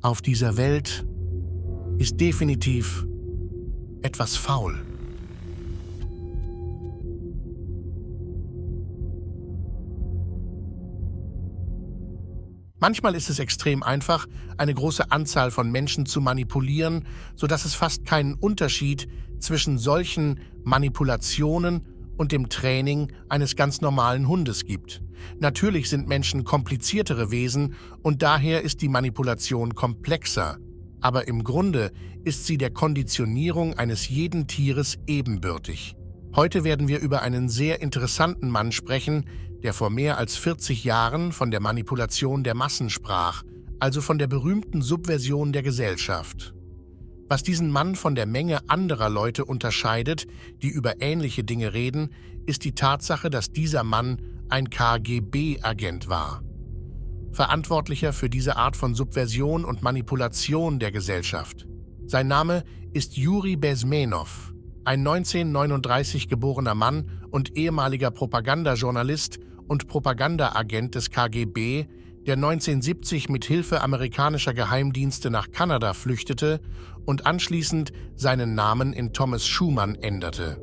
Auf dieser Welt ist definitiv etwas faul. Manchmal ist es extrem einfach, eine große Anzahl von Menschen zu manipulieren, sodass es fast keinen Unterschied zwischen solchen Manipulationen und dem Training eines ganz normalen Hundes gibt. Natürlich sind Menschen kompliziertere Wesen und daher ist die Manipulation komplexer, aber im Grunde ist sie der Konditionierung eines jeden Tieres ebenbürtig. Heute werden wir über einen sehr interessanten Mann sprechen, der vor mehr als 40 Jahren von der Manipulation der Massen sprach, also von der berühmten Subversion der Gesellschaft. Was diesen Mann von der Menge anderer Leute unterscheidet, die über ähnliche Dinge reden, ist die Tatsache, dass dieser Mann ein KGB-Agent war. Verantwortlicher für diese Art von Subversion und Manipulation der Gesellschaft. Sein Name ist Juri Bezmenov, ein 1939 geborener Mann und ehemaliger Propagandajournalist und Propagandaagent des KGB, der 1970 mit Hilfe amerikanischer Geheimdienste nach Kanada flüchtete und anschließend seinen Namen in Thomas Schumann änderte.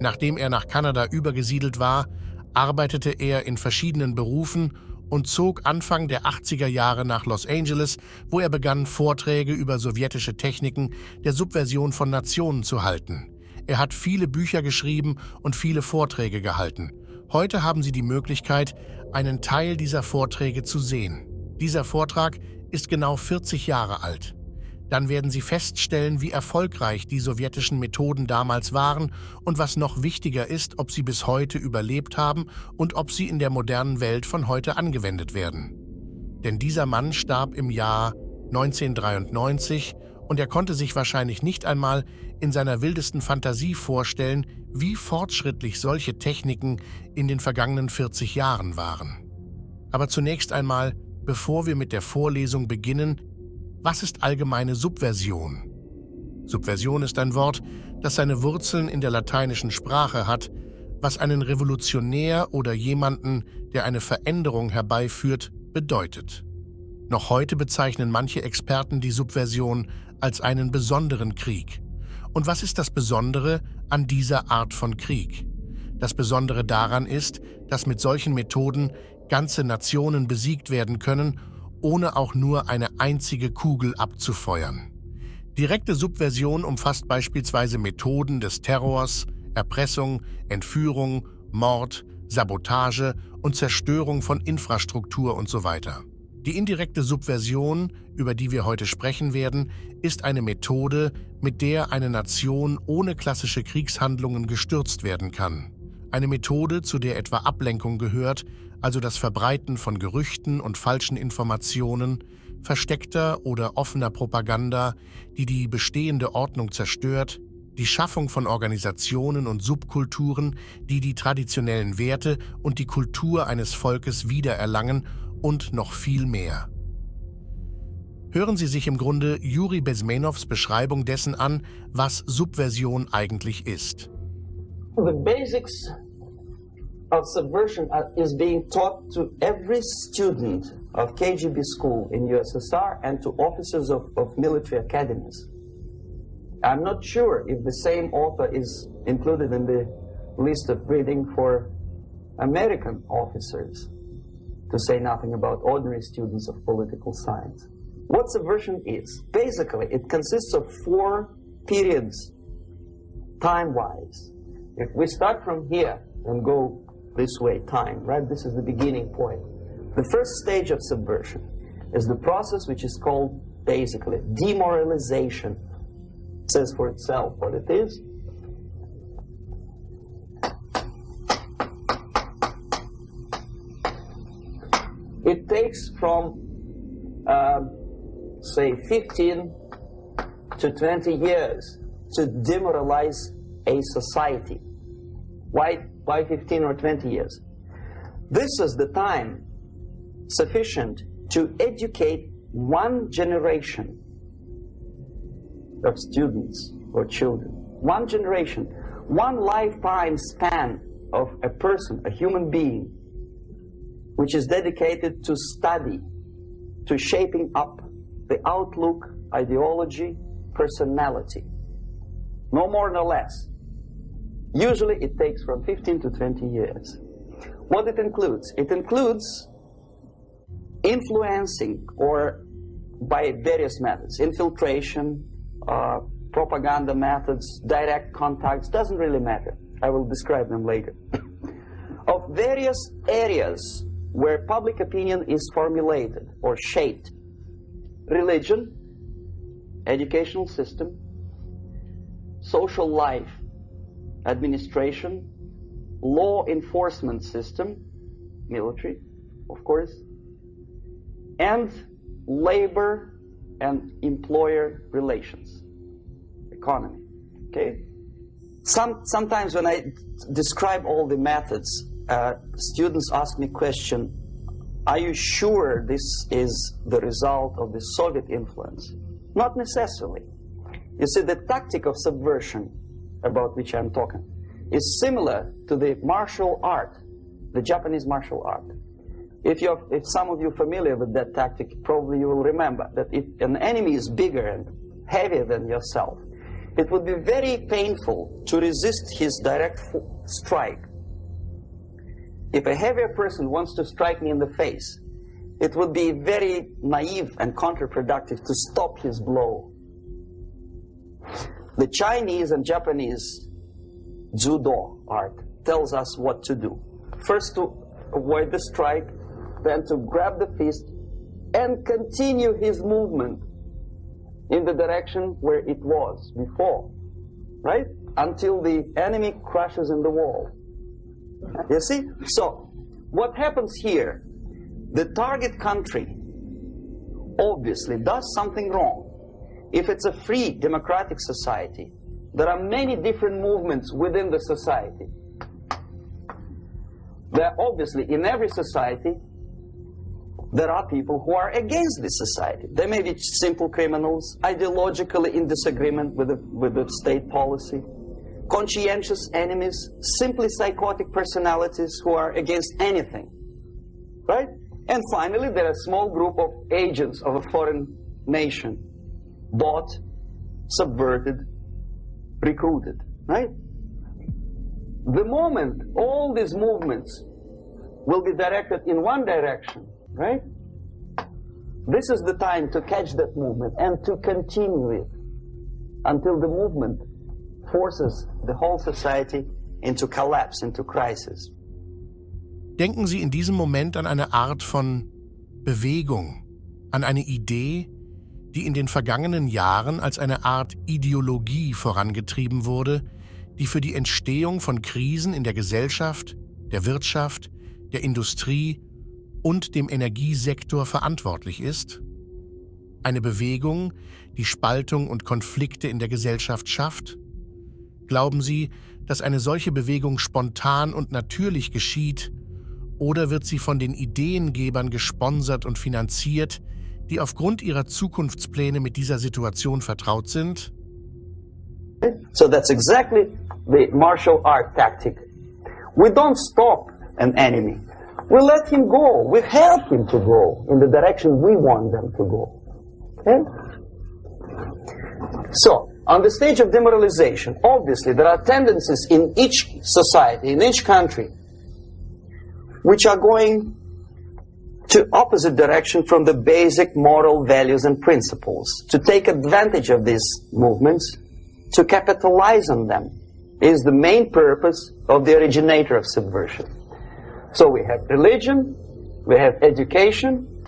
Nachdem er nach Kanada übergesiedelt war, arbeitete er in verschiedenen Berufen und zog Anfang der 80er Jahre nach Los Angeles, wo er begann, Vorträge über sowjetische Techniken der Subversion von Nationen zu halten. Er hat viele Bücher geschrieben und viele Vorträge gehalten. Heute haben Sie die Möglichkeit, einen Teil dieser Vorträge zu sehen. Dieser Vortrag ist genau 40 Jahre alt. Dann werden Sie feststellen, wie erfolgreich die sowjetischen Methoden damals waren und was noch wichtiger ist, ob sie bis heute überlebt haben und ob sie in der modernen Welt von heute angewendet werden. Denn dieser Mann starb im Jahr 1993 und er konnte sich wahrscheinlich nicht einmal in seiner wildesten Fantasie vorstellen, wie fortschrittlich solche Techniken in den vergangenen 40 Jahren waren. Aber zunächst einmal, bevor wir mit der Vorlesung beginnen, was ist allgemeine Subversion? Subversion ist ein Wort, das seine Wurzeln in der lateinischen Sprache hat, was einen Revolutionär oder jemanden, der eine Veränderung herbeiführt, bedeutet. Noch heute bezeichnen manche Experten die Subversion als einen besonderen Krieg. Und was ist das Besondere an dieser Art von Krieg? Das Besondere daran ist, dass mit solchen Methoden ganze Nationen besiegt werden können, ohne auch nur eine einzige Kugel abzufeuern. Direkte Subversion umfasst beispielsweise Methoden des Terrors, Erpressung, Entführung, Mord, Sabotage und Zerstörung von Infrastruktur und so weiter. Die indirekte Subversion, über die wir heute sprechen werden, ist eine Methode, mit der eine Nation ohne klassische Kriegshandlungen gestürzt werden kann. Eine Methode, zu der etwa Ablenkung gehört, also das Verbreiten von Gerüchten und falschen Informationen, versteckter oder offener Propaganda, die die bestehende Ordnung zerstört, die Schaffung von Organisationen und Subkulturen, die die traditionellen Werte und die Kultur eines Volkes wiedererlangen und noch viel mehr. Hören Sie sich im Grunde Juri Bezmenovs Beschreibung dessen an, was Subversion eigentlich ist. The basics of subversion is being taught to every student of KGB school in USSR and to officers of military academies. I'm not sure if the same author is included in the list of reading for American officers, to say nothing about ordinary students of political science. What subversion is? Basically, it consists of 4 periods, time-wise. If we start from here and go this way, time, right? This is the beginning point. The first stage of subversion is the process which is called, basically, demoralization. It says for itself what it is. It takes from, say, 15 to 20 years to demoralize a society. Why 15 or 20 years? This is the time sufficient to educate one generation of students or children. One generation, one lifetime span of a person, a human being, which is dedicated to study, to shaping up the outlook, ideology, personality. No more no less. Usually it takes from 15 to 20 years. What it includes? It includes influencing, or by various methods, infiltration, propaganda methods, direct contacts, doesn't really matter. I will describe them later. Of various areas where public opinion is formulated or shaped. Religion, educational system, social life, administration, law enforcement system, military, of course, and labor and employer relations, economy, okay? Sometimes when I describe all the methods, students ask me question, are you sure this is the result of the Soviet influence? Not necessarily. You see, the tactic of subversion, about which I'm talking, is similar to the martial art, the Japanese martial art. If some of you are familiar with that tactic, probably you will remember that if an enemy is bigger and heavier than yourself, it would be very painful to resist his direct strike. If a heavier person wants to strike me in the face, it would be very naive and counterproductive to stop his blow. The Chinese and Japanese judo art tells us what to do. First to avoid the strike, then to grab the fist and continue his movement in the direction where it was before, right? Until the enemy crashes in the wall. You see? So, what happens here? The target country obviously does something wrong. If it's a free democratic society, there are many different movements within the society. There are obviously, in every society, there are people who are against this society. They may be simple criminals, ideologically in disagreement with the state policy, conscientious enemies, simply psychotic personalities who are against anything, right? And finally, there are a small group of agents of a foreign nation, bought, subverted, recruited, right? The moment all these movements will be directed in one direction, right? This is the time to catch that movement and to continue it until the movement forces the whole society into collapse, into crisis. Denken Sie in diesem Moment an eine Art von Bewegung, an eine Idee, die in den vergangenen Jahren als eine Art Ideologie vorangetrieben wurde, die für die Entstehung von Krisen in der Gesellschaft, der Wirtschaft, der Industrie und dem Energiesektor verantwortlich ist? Eine Bewegung, die Spaltung und Konflikte in der Gesellschaft schafft? Glauben Sie, dass eine solche Bewegung spontan und natürlich geschieht, oder wird sie von den Ideengebern gesponsert und finanziert, die aufgrund ihrer Zukunftspläne mit dieser Situation vertraut sind? So that's exactly the martial art tactic. We don't stop an enemy. We let him go. We help him to go in the direction we want them to go. Okay? So, on the stage of demoralization, obviously there are tendencies in each society, in each country, which are going to opposite direction from the basic moral values and principles. To take advantage of these movements, to capitalize on them, is the main purpose of the originator of subversion. So we have religion, we have education,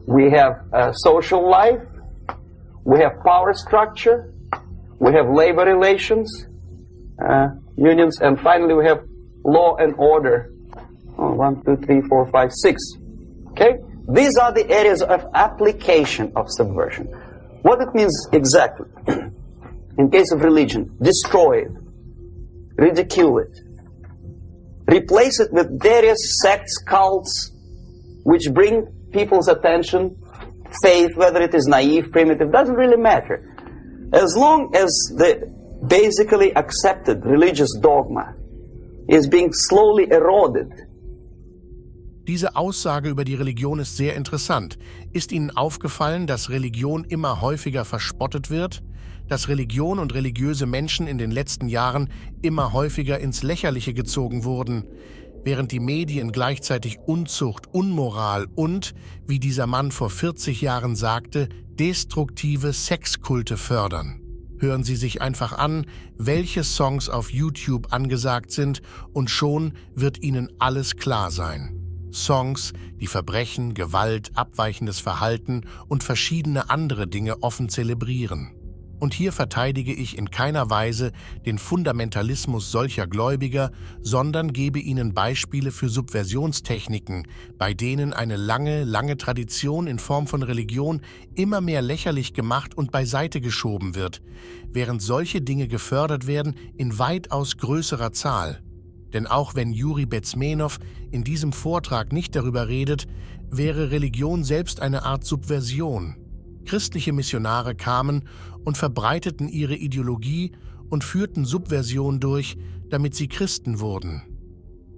we have social life, we have power structure, we have labor relations, unions, and finally we have law and order. 1, 2, 3, 4, 5, 6. Okay? These are the areas of application of subversion. What it means exactly? In case of religion, destroy it, ridicule it, replace it with various sects, cults, which bring people's attention, faith, whether it is naive, primitive, doesn't really matter. As long as the basically accepted religious dogma is being slowly eroded, Diese Aussage über die Religion ist sehr interessant. Ist Ihnen aufgefallen, dass Religion immer häufiger verspottet wird? Dass Religion und religiöse Menschen in den letzten Jahren immer häufiger ins Lächerliche gezogen wurden, während die Medien gleichzeitig Unzucht, Unmoral und, wie dieser Mann vor 40 Jahren sagte, destruktive Sexkulte fördern. Hören Sie sich einfach an, welche Songs auf YouTube angesagt sind, und schon wird Ihnen alles klar sein. Songs, die Verbrechen, Gewalt, abweichendes Verhalten und verschiedene andere Dinge offen zelebrieren. Und hier verteidige ich in keiner Weise den Fundamentalismus solcher Gläubiger, sondern gebe Ihnen Beispiele für Subversionstechniken, bei denen eine lange Tradition in Form von Religion immer mehr lächerlich gemacht und beiseite geschoben wird, während solche Dinge gefördert werden in weitaus größerer Zahl. Denn auch wenn Juri Bezmenov in diesem Vortrag nicht darüber redet, wäre Religion selbst eine Art Subversion. Christliche Missionare kamen und verbreiteten ihre Ideologie und führten Subversion durch, damit sie Christen wurden.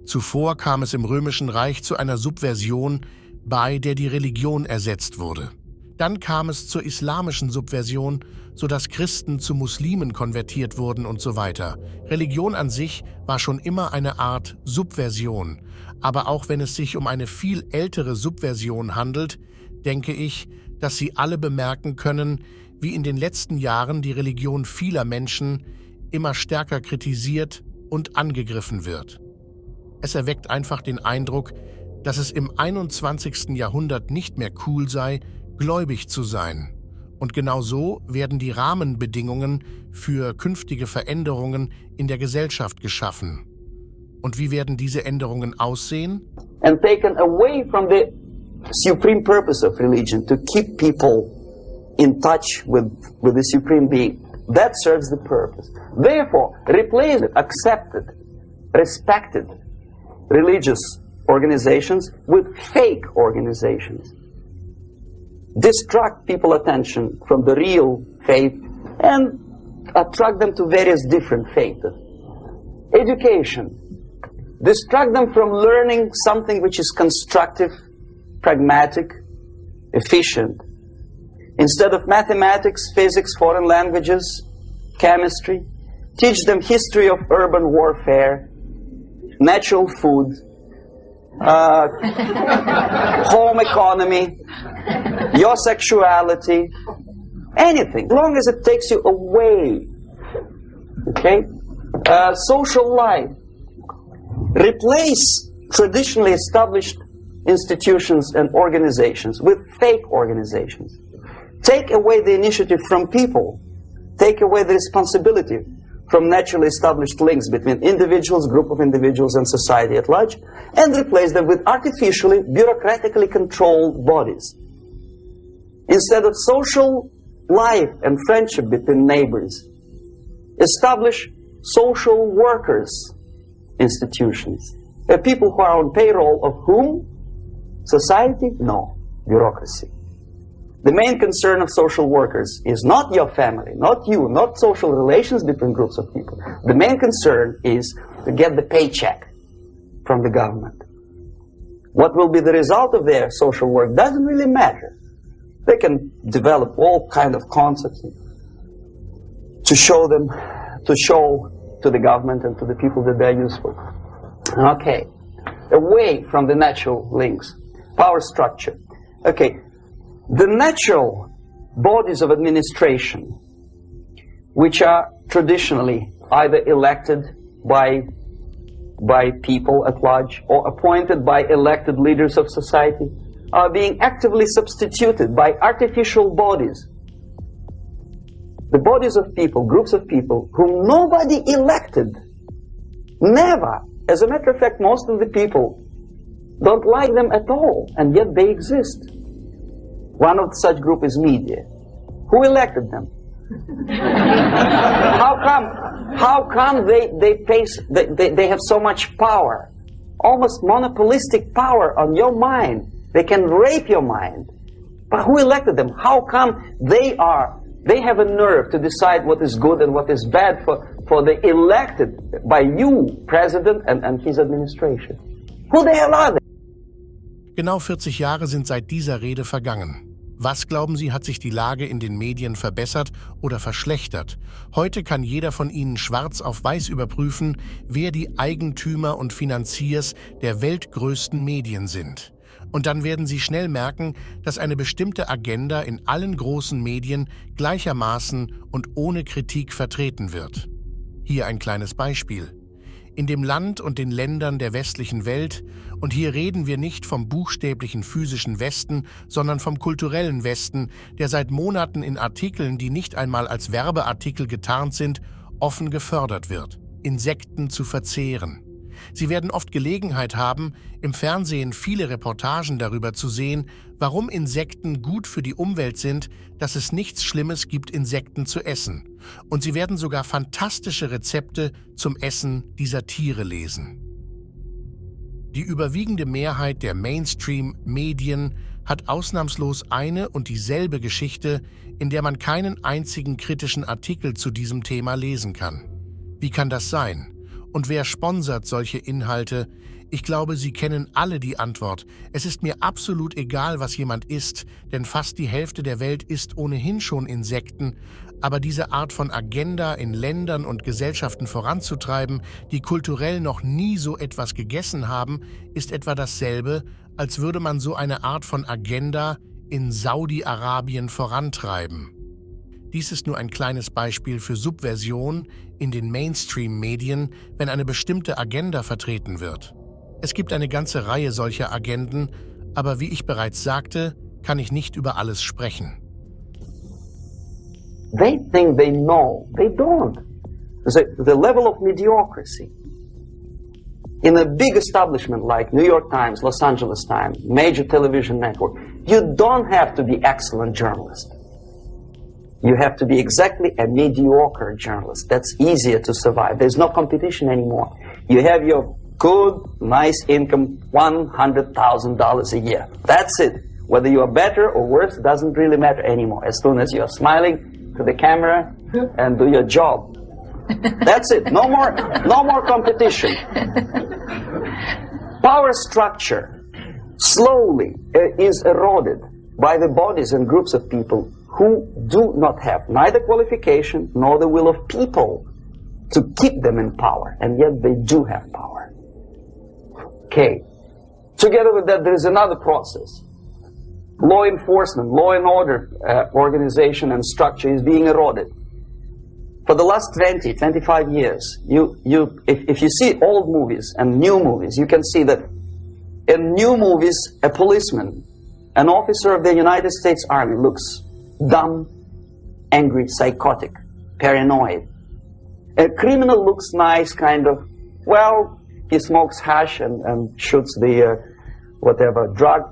Zuvor kam es im Römischen Reich zu einer Subversion, bei der die Religion ersetzt wurde. Dann kam es zur islamischen Subversion, sodass Christen zu Muslimen konvertiert wurden und so weiter. Religion an sich war schon immer eine Art Subversion, aber auch wenn es sich um eine viel ältere Subversion handelt, denke ich, dass Sie alle bemerken können, wie in den letzten Jahren die Religion vieler Menschen immer stärker kritisiert und angegriffen wird. Es erweckt einfach den Eindruck, dass es im 21. Jahrhundert nicht mehr cool sei, gläubig zu sein. Und genau so werden die Rahmenbedingungen für künftige Veränderungen in der Gesellschaft geschaffen. Und wie werden diese Änderungen aussehen? And taken away from the supreme purpose of religion, to keep people in touch with the supreme being. That serves the purpose. Therefore, replace it, accepted, respected religious organizations with fake organizations. Distract people's attention from the real faith and attract them to various different faiths. Education. Distract them from learning something which is constructive, pragmatic, efficient. Instead of mathematics, physics, foreign languages, chemistry, teach them history of urban warfare, natural food, home economy, your sexuality, anything, as long as it takes you away. Okay? Social life. Replace traditionally established institutions and organizations with fake organizations. Take away the initiative from people. Take away the responsibility from naturally established links between individuals, group of individuals, and society at large, and replace them with artificially, bureaucratically controlled bodies. Instead of social life and friendship between neighbors, establish social workers institutions. People who are on payroll of whom? Society? No. Bureaucracy. The main concern of social workers is not your family, not you, not social relations between groups of people. The main concern is to get the paycheck from the government. What will be the result of their social work doesn't really matter. They can develop all kind of concepts to show to the government and to the people that they're useful. Okay, away from the natural links. Power structure. Okay, the natural bodies of administration, which are traditionally either elected by people at large or appointed by elected leaders of society, are being actively substituted by artificial bodies. The bodies of people, groups of people, whom nobody elected. Never. As a matter of fact, most of the people don't like them at all, and yet they exist. One of such group is media. Who elected them? How come they have so much power? Almost monopolistic power on your mind. They can rape your mind. But who elected them? How come they have a nerve to decide what is good and what is bad for the elected by you, president and his administration? Who the hell are they? Genau 40 Jahre sind seit dieser Rede vergangen. Was, glauben Sie, hat sich die Lage in den Medien verbessert oder verschlechtert? Heute kann jeder von Ihnen schwarz auf weiß überprüfen, wer die Eigentümer und Finanziers der weltgrößten Medien sind. Und dann werden Sie schnell merken, dass eine bestimmte Agenda in allen großen Medien gleichermaßen und ohne Kritik vertreten wird. Hier ein kleines Beispiel. In dem Land und den Ländern der westlichen Welt, und hier reden wir nicht vom buchstäblichen physischen Westen, sondern vom kulturellen Westen, der seit Monaten in Artikeln, die nicht einmal als Werbeartikel getarnt sind, offen gefördert wird, Insekten zu verzehren. Sie werden oft Gelegenheit haben, im Fernsehen viele Reportagen darüber zu sehen, warum Insekten gut für die Umwelt sind, dass es nichts Schlimmes gibt, Insekten zu essen. Und Sie werden sogar fantastische Rezepte zum Essen dieser Tiere lesen. Die überwiegende Mehrheit der Mainstream-Medien hat ausnahmslos eine und dieselbe Geschichte, in der man keinen einzigen kritischen Artikel zu diesem Thema lesen kann. Wie kann das sein? Und wer sponsert solche Inhalte? Ich glaube, Sie kennen alle die Antwort. Es ist mir absolut egal, was jemand isst, denn fast die Hälfte der Welt isst ohnehin schon Insekten. Aber diese Art von Agenda in Ländern und Gesellschaften voranzutreiben, die kulturell noch nie so etwas gegessen haben, ist etwa dasselbe, als würde man so eine Art von Agenda in Saudi-Arabien vorantreiben. Dies ist nur ein kleines Beispiel für Subversion in den Mainstream-Medien, wenn eine bestimmte Agenda vertreten wird. Es gibt eine ganze Reihe solcher Agenden, aber wie ich bereits sagte, kann ich nicht über alles sprechen. They think they know. They don't. The level of mediocrity in a big establishment like New York Times, Los Angeles Times, major television network, you don't have to be excellent journalist. You have to be exactly a mediocre journalist. That's easier to survive. There's no competition anymore. You have your good, nice income, $100,000 a year. That's it. Whether you are better or worse doesn't really matter anymore. As soon as you are smiling to the camera and do your job. That's it. No more competition. Power structure slowly is eroded by the bodies and groups of people who do not have neither qualification nor the will of people to keep them in power, and yet they do have power. Okay. Together with that, there is another process. Law enforcement, law and order organization and structure is being eroded. For the last 20, 25 years, if you see old movies and new movies, you can see that in new movies, a policeman, an officer of the United States Army looks dumb, angry, psychotic, paranoid. A criminal looks nice, kind of, well, he smokes hash and shoots the whatever drug,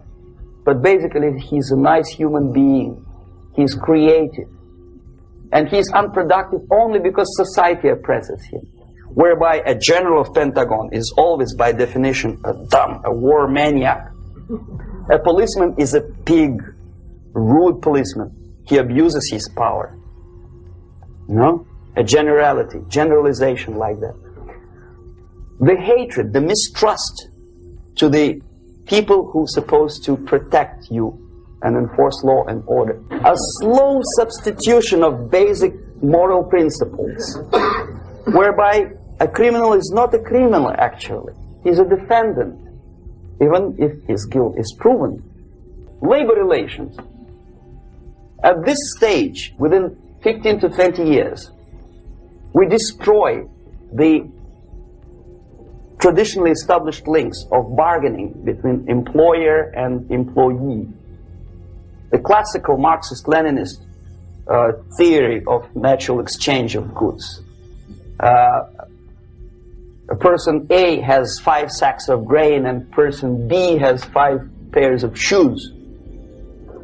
but basically he's a nice human being. He's creative. And he's unproductive only because society oppresses him. Whereby a general of Pentagon is always by definition a war maniac. A policeman is a pig, rude policeman. He abuses his power. No? A generalization like that. The hatred, the mistrust to the people who are supposed to protect you and enforce law and order. A slow substitution of basic moral principles, whereby a criminal is not a criminal actually. He's a defendant, even if his guilt is proven. Labor relations. At this stage, within 15 to 20 years, we destroy the traditionally established links of bargaining between employer and employee. The classical Marxist-Leninist theory of natural exchange of goods. A person A has 5 sacks of grain and person B has 5 pairs of shoes.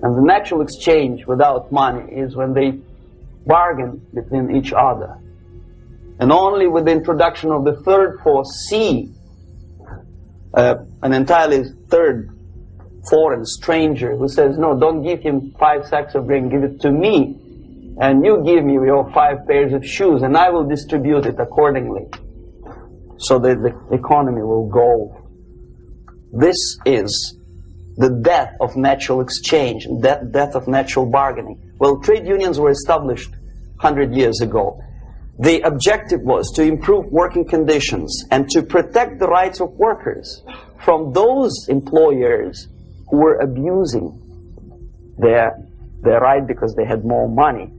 And the natural exchange without money is when they bargain between each other. And only with the introduction of the third force, C, an entirely third foreign stranger who says, no, don't give him 5 sacks of grain, give it to me. And you give me your 5 pairs of shoes and I will distribute it accordingly. So that the economy will go. This is the death of natural exchange, death of natural bargaining. Well, trade unions were established 100 years ago. The objective was to improve working conditions and to protect the rights of workers from those employers who were abusing their right because they had more money.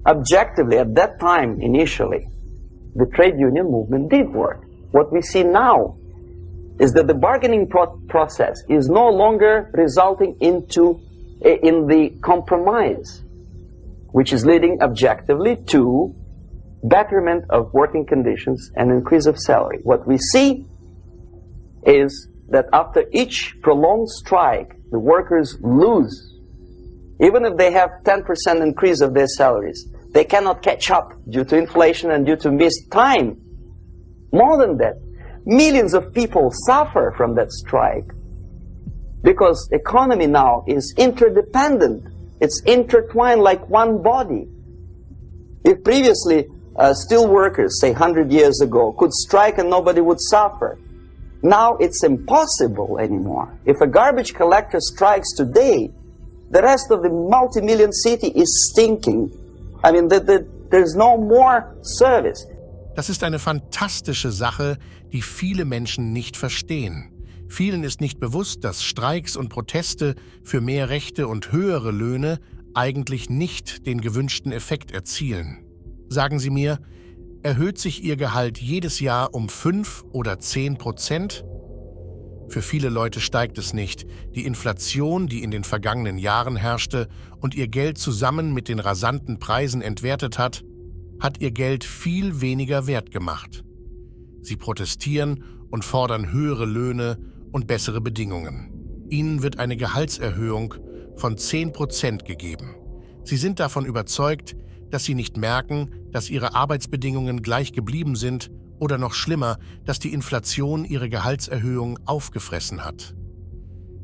Objectively, at that time, initially, the trade union movement did work. What we see now is that the bargaining process is no longer resulting in the compromise, which is leading objectively to betterment of working conditions and increase of salary. What we see is that after each prolonged strike, the workers lose. Even if they have 10% increase of their salaries, they cannot catch up due to inflation and due to missed time. More than that, millions of people suffer from that strike because economy now is interdependent. It's intertwined like one body. If previously steel workers, say 100 years ago, could strike and nobody would suffer, now it's impossible anymore. If a garbage collector strikes today, the rest of the multi-million city is stinking. I mean, there's no more service. Das ist eine fantastische Sache, die viele Menschen nicht verstehen. Vielen ist nicht bewusst, dass Streiks und Proteste für mehr Rechte und höhere Löhne eigentlich nicht den gewünschten Effekt erzielen. Sagen Sie mir, erhöht sich Ihr Gehalt jedes Jahr um 5 oder 10%? Für viele Leute steigt es nicht. Die Inflation, die in den vergangenen Jahren herrschte und ihr Geld zusammen mit den rasanten Preisen entwertet hat ihr Geld viel weniger wert gemacht. Sie protestieren und fordern höhere Löhne und bessere Bedingungen. Ihnen wird eine Gehaltserhöhung von 10% gegeben. Sie sind davon überzeugt, dass sie nicht merken, dass ihre Arbeitsbedingungen gleich geblieben sind oder noch schlimmer, dass die Inflation ihre Gehaltserhöhung aufgefressen hat.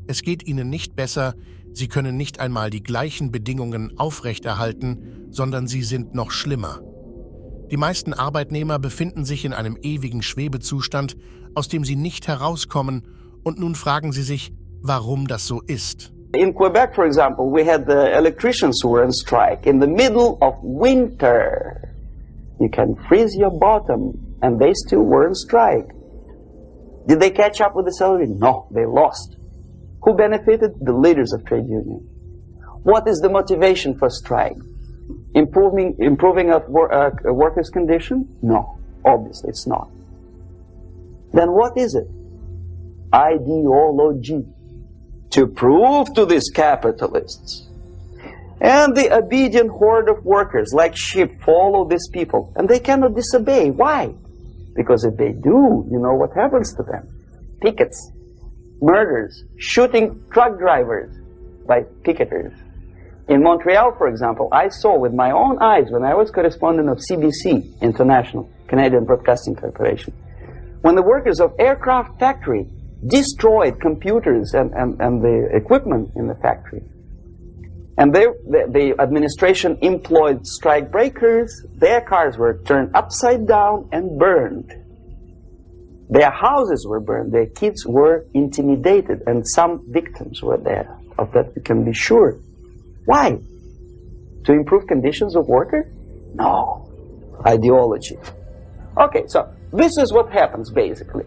Es geht ihnen nicht besser, sie können nicht einmal die gleichen Bedingungen aufrechterhalten, sondern sie sind noch schlimmer. Die meisten Arbeitnehmer befinden sich in einem ewigen Schwebezustand, aus dem sie nicht herauskommen, und nun fragen sie sich, warum das so ist. In Quebec, for example, we had the electricians who were on strike in the middle of winter. You can freeze your bottom, and they still were on strike. Did they catch up with the salary? No, they lost. Who benefited? The leaders of trade union. What is the motivation for strike? Improving a workers' condition? No, obviously it's not. Then what is it? Ideology. To prove to these capitalists. And the obedient horde of workers, like sheep, follow these people. And they cannot disobey. Why? Because if they do, you know what happens to them. Pickets, murders, shooting truck drivers by picketers. In Montreal, for example, I saw with my own eyes when I was correspondent of CBC International, Canadian Broadcasting Corporation, when the workers of aircraft factory destroyed computers and the equipment in the factory. And the administration employed strike breakers. Their cars were turned upside down and burned. Their houses were burned. Their kids were intimidated, and some victims were there. Of that we can be sure. Why? To improve conditions of workers? No. Ideology. Okay, so this is what happens basically.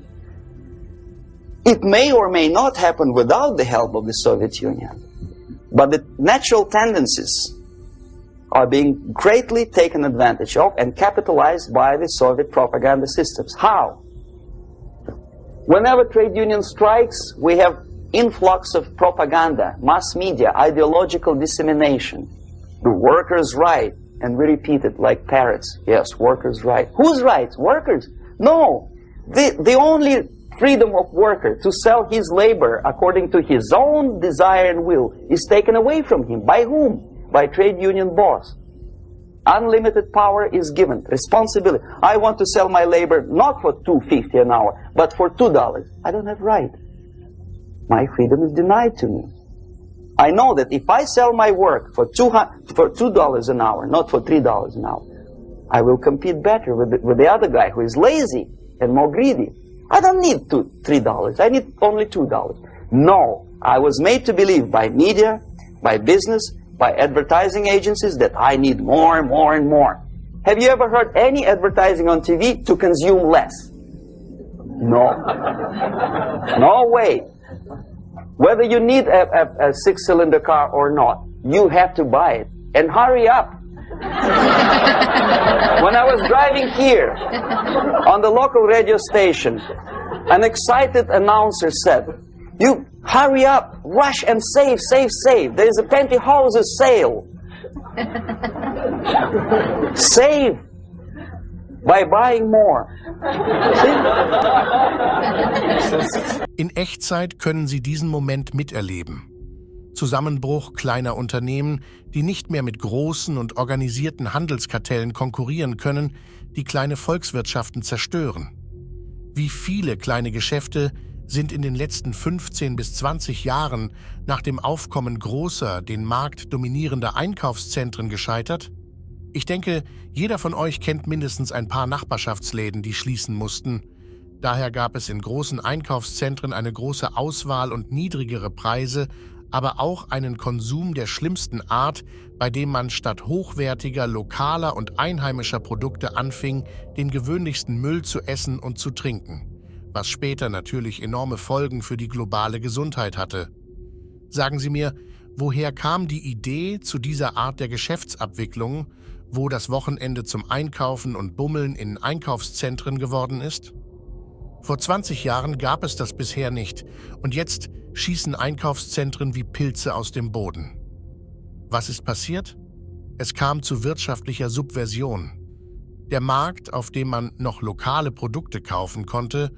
It may or may not happen without the help of the Soviet Union. But the natural tendencies are being greatly taken advantage of and capitalized by the Soviet propaganda systems. How? Whenever trade union strikes, we have influx of propaganda, mass media, ideological dissemination. The workers' right, and we repeat it like parrots. Yes, workers' right. Whose rights? Workers? No. The only freedom of worker to sell his labor according to his own desire and will is taken away from him. By whom? By trade union boss. Unlimited power is given. Responsibility. I want to sell my labor not for $2.50 an hour, but for $2. I don't have right. My freedom is denied to me. I know that if I sell my work for $2 an hour, not for $3 an hour, I will compete better with the other guy who is lazy and more greedy. I don't need $3. I need only $2. No. I was made to believe by media, by business, by advertising agencies that I need more and more and more. Have you ever heard any advertising on TV to consume less? No. No way. Whether you need a six-cylinder car or not, you have to buy it. And hurry up. When I was driving here, on the local radio station, an excited announcer said, "You hurry up, rush and save, save, save. There is a pantyhose sale." Save by buying more. In Echtzeit können Sie diesen Moment miterleben. Zusammenbruch kleiner Unternehmen, die nicht mehr mit großen und organisierten Handelskartellen konkurrieren können, die kleine Volkswirtschaften zerstören. Wie viele kleine Geschäfte sind in den letzten 15 bis 20 Jahren nach dem Aufkommen großer, den Markt dominierender Einkaufszentren gescheitert? Ich denke, jeder von euch kennt mindestens ein paar Nachbarschaftsläden, die schließen mussten. Daher gab es in großen Einkaufszentren eine große Auswahl und niedrigere Preise, aber auch einen Konsum der schlimmsten Art, bei dem man statt hochwertiger, lokaler und einheimischer Produkte anfing, den gewöhnlichsten Müll zu essen und zu trinken, was später natürlich enorme Folgen für die globale Gesundheit hatte. Sagen Sie mir, woher kam die Idee zu dieser Art der Geschäftsabwicklung, wo das Wochenende zum Einkaufen und Bummeln in Einkaufszentren geworden ist? Vor 20 Jahren gab es das bisher nicht und jetzt schießen Einkaufszentren wie Pilze aus dem Boden. Was ist passiert? Es kam zu wirtschaftlicher Subversion. Der Markt, auf dem man noch lokale Produkte kaufen konnte,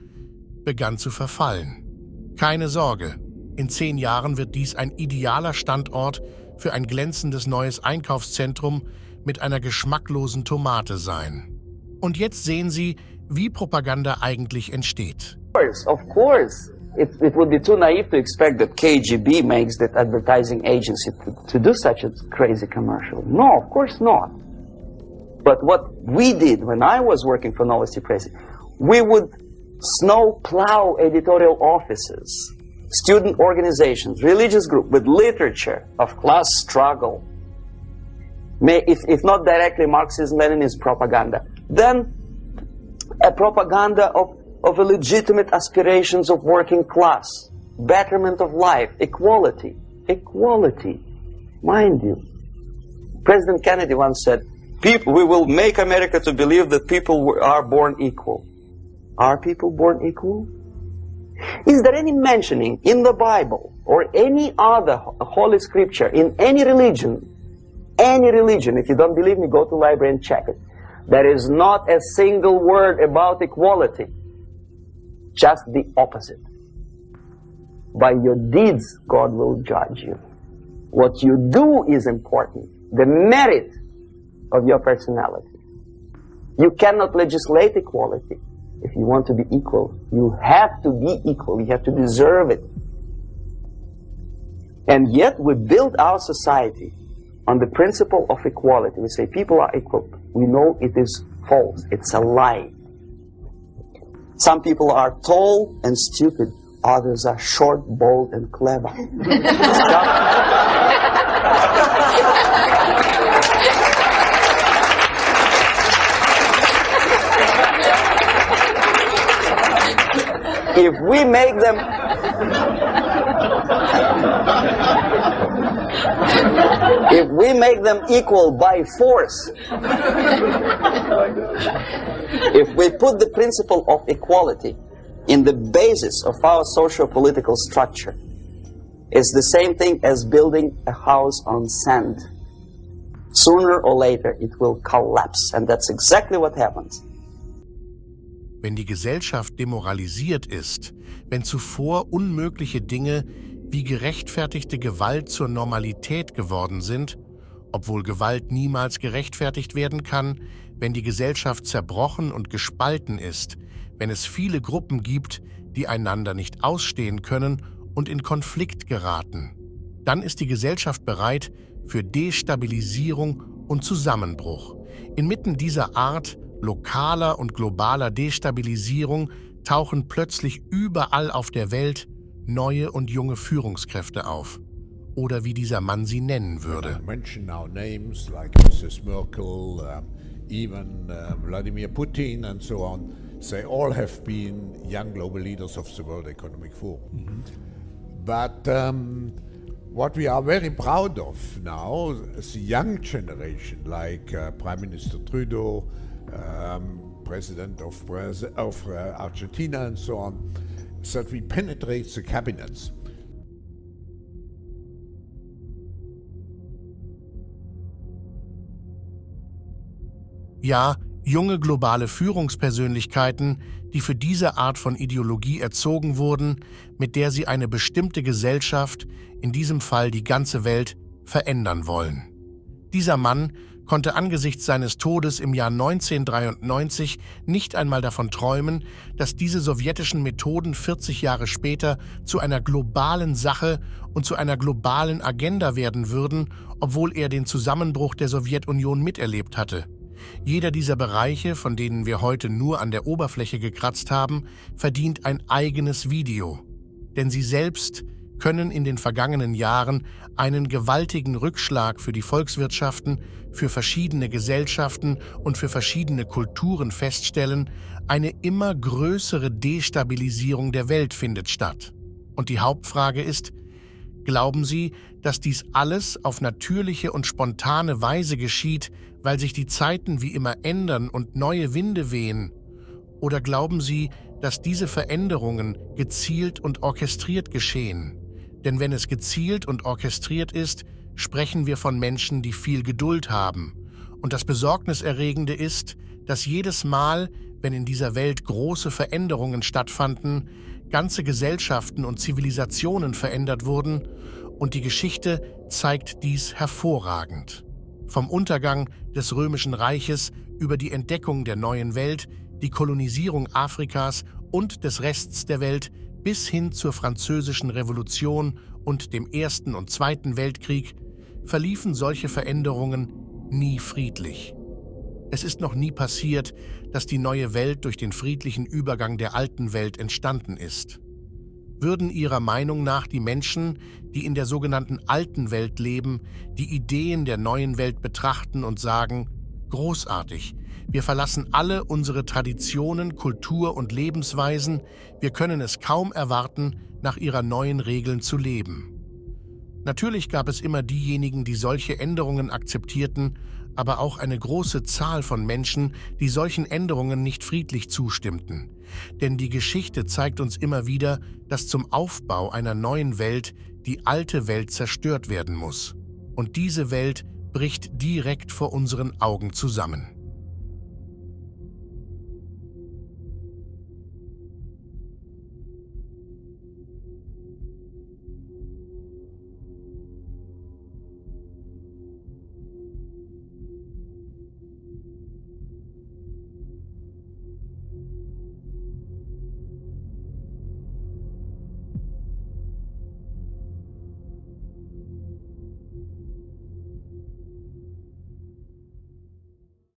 begann zu verfallen. Keine Sorge, in 10 Jahren wird dies ein idealer Standort für ein glänzendes neues Einkaufszentrum mit einer geschmacklosen Tomate sein. Und jetzt sehen Sie, wie Propaganda eigentlich entsteht. Of course. It would be too naive to expect that KGB makes that advertising agency to do such a crazy commercial. No, of course not. But what we did when I was working for Novosti Press, we would snow plow editorial offices, student organizations, religious groups with literature of class struggle, if not directly Marxism-Leninist propaganda, then a propaganda of a legitimate aspirations of working class, betterment of life, equality. Equality, mind you. President Kennedy once said, we will make America to believe that people are born equal. Are people born equal? Is there any mentioning in the Bible or any other holy scripture in any religion, if you don't believe me, go to the library and check it. There is not a single word about equality. Just the opposite. By your deeds, God will judge you. What you do is important. The merit of your personality. You cannot legislate equality. If you want to be equal, you have to be equal. You have to deserve it. And yet we build our society on the principle of equality. We say people are equal. We know it is false. It's a lie. Some people are tall and stupid. Others are short, bold, and clever. If we make them equal by force, if we put the principle of equality in the basis of our socio-political structure, it's the same thing as building a house on sand. Sooner or later it will collapse, and that's exactly what happens. Wenn die Gesellschaft demoralisiert ist, wenn zuvor unmögliche Dinge wie gerechtfertigte Gewalt zur Normalität geworden sind, obwohl Gewalt niemals gerechtfertigt werden kann, wenn die Gesellschaft zerbrochen und gespalten ist, wenn es viele Gruppen gibt, die einander nicht ausstehen können und in Konflikt geraten, dann ist die Gesellschaft bereit für Destabilisierung und Zusammenbruch. Inmitten dieser Art lokaler und globaler Destabilisierung tauchen plötzlich überall auf der Welt neue und junge Führungskräfte auf. Oder wie dieser Mann sie nennen würde. Mention now names like Mrs. Merkel, even Vladimir Putin and so on. They all have been young global leaders of the World Economic Forum. But what we are very proud of now, the young generation, like Prime Minister Trudeau, President of Argentina and so on, that we penetrate the cabinets. Ja, junge globale Führungspersönlichkeiten, die für diese Art von Ideologie erzogen wurden, mit der sie eine bestimmte Gesellschaft, in diesem Fall die ganze Welt, verändern wollen. Dieser Mann konnte angesichts seines Todes im Jahr 1993 nicht einmal davon träumen, dass diese sowjetischen Methoden 40 Jahre später zu einer globalen Sache und zu einer globalen Agenda werden würden, obwohl er den Zusammenbruch der Sowjetunion miterlebt hatte. Jeder dieser Bereiche, von denen wir heute nur an der Oberfläche gekratzt haben, verdient ein eigenes Video. Denn sie selbst können in den vergangenen Jahren einen gewaltigen Rückschlag für die Volkswirtschaften, für verschiedene Gesellschaften und für verschiedene Kulturen feststellen. Eine immer größere Destabilisierung der Welt findet statt. Und die Hauptfrage ist: Glauben Sie, dass dies alles auf natürliche und spontane Weise geschieht, weil sich die Zeiten wie immer ändern und neue Winde wehen? Oder glauben Sie, dass diese Veränderungen gezielt und orchestriert geschehen? Denn wenn es gezielt und orchestriert ist, sprechen wir von Menschen, die viel Geduld haben. Und das Besorgniserregende ist, dass jedes Mal, wenn in dieser Welt große Veränderungen stattfanden, ganze Gesellschaften und Zivilisationen verändert wurden, und die Geschichte zeigt dies hervorragend. Vom Untergang des Römischen Reiches über die Entdeckung der neuen Welt, die Kolonisierung Afrikas und des Rests der Welt bis hin zur Französischen Revolution und dem Ersten und Zweiten Weltkrieg verliefen solche Veränderungen nie friedlich. Es ist noch nie passiert, dass die neue Welt durch den friedlichen Übergang der alten Welt entstanden ist. Würden Ihrer Meinung nach die Menschen, die in der sogenannten alten Welt leben, die Ideen der neuen Welt betrachten und sagen: Großartig, wir verlassen alle unsere Traditionen, Kultur und Lebensweisen, wir können es kaum erwarten, nach ihrer neuen Regeln zu leben? Natürlich gab es immer diejenigen, die solche Änderungen akzeptierten, aber auch eine große Zahl von Menschen, die solchen Änderungen nicht friedlich zustimmten. Denn die Geschichte zeigt uns immer wieder, dass zum Aufbau einer neuen Welt die alte Welt zerstört werden muss. Und diese Welt bricht direkt vor unseren Augen zusammen.